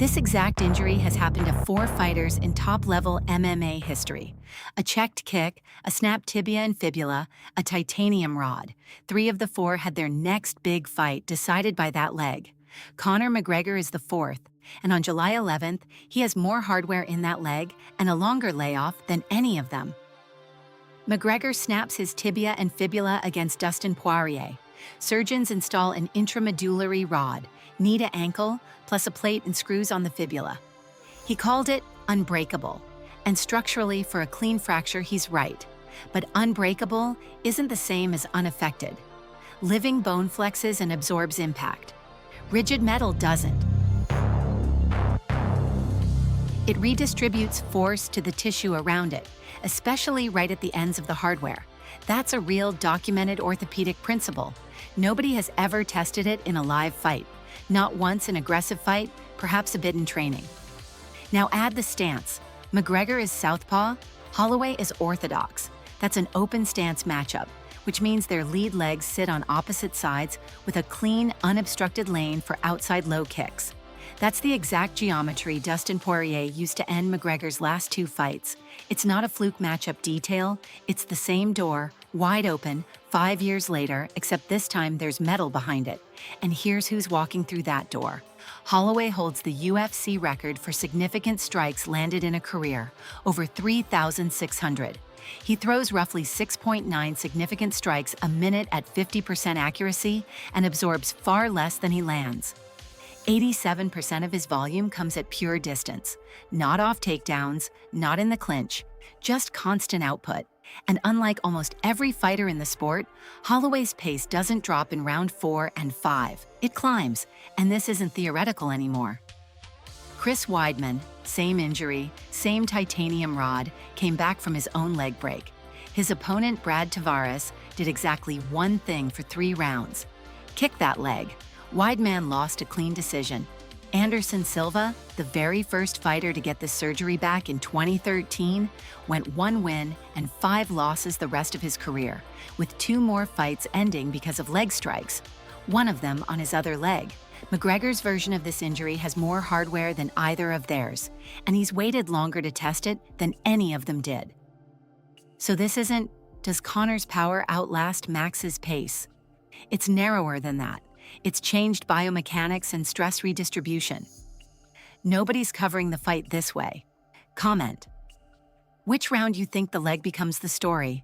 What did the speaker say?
This exact injury has happened to 4 fighters in top-level MMA history. A checked kick, a snapped tibia and fibula, a titanium rod. 3 of the 4 had their next big fight decided by that leg. Conor McGregor is the 4th, and on July 11th, he has more hardware in that leg and a longer layoff than any of them. McGregor snaps his tibia and fibula against Dustin Poirier. Surgeons install an intramedullary rod, knee to ankle, plus a plate and screws on the fibula. He called it Unbreakable, and structurally for a clean fracture he's right. But unbreakable isn't the same as unaffected. Living bone flexes and absorbs impact. Rigid metal doesn't. It redistributes force to the tissue around it, especially right at the ends of the hardware. That's a real documented orthopedic principle. Nobody has ever tested it in a live fight. Not once an aggressive fight, perhaps a bit in training. Now add the stance. McGregor is southpaw, Holloway is orthodox. That's an open stance matchup, which means their lead legs sit on opposite sides with a clean, unobstructed lane for outside low kicks. That's the exact geometry Dustin Poirier used to end McGregor's last 2 fights. It's not a fluke matchup detail, it's the same door, wide open, 5 years later, except this time there's metal behind it. And here's who's walking through that door. Holloway holds the UFC record for significant strikes landed in a career, over 3,600. He throws roughly 6.9 significant strikes a minute at 50% accuracy and absorbs far less than he lands. 87% of his volume comes at pure distance, not off takedowns, not in the clinch, just constant output. And unlike almost every fighter in the sport, Holloway's pace doesn't drop in round 4 and 5. It climbs, and this isn't theoretical anymore. Chris Weidman, same injury, same titanium rod, came back from his own leg break. His opponent, Brad Tavares, did exactly one thing for 3 rounds. Kick that leg. Weidman lost a clean decision. Anderson Silva, the very first fighter to get this surgery back in 2013, went 1 win and 5 losses the rest of his career, with 2 more fights ending because of leg strikes, one of them on his other leg. McGregor's version of this injury has more hardware than either of theirs, and he's waited longer to test it than any of them did. So this isn't, does Conor's power outlast Max's pace? It's narrower than that. It's changed biomechanics and stress redistribution. Nobody's covering the fight this way. Comment. Which round you think the leg becomes the story?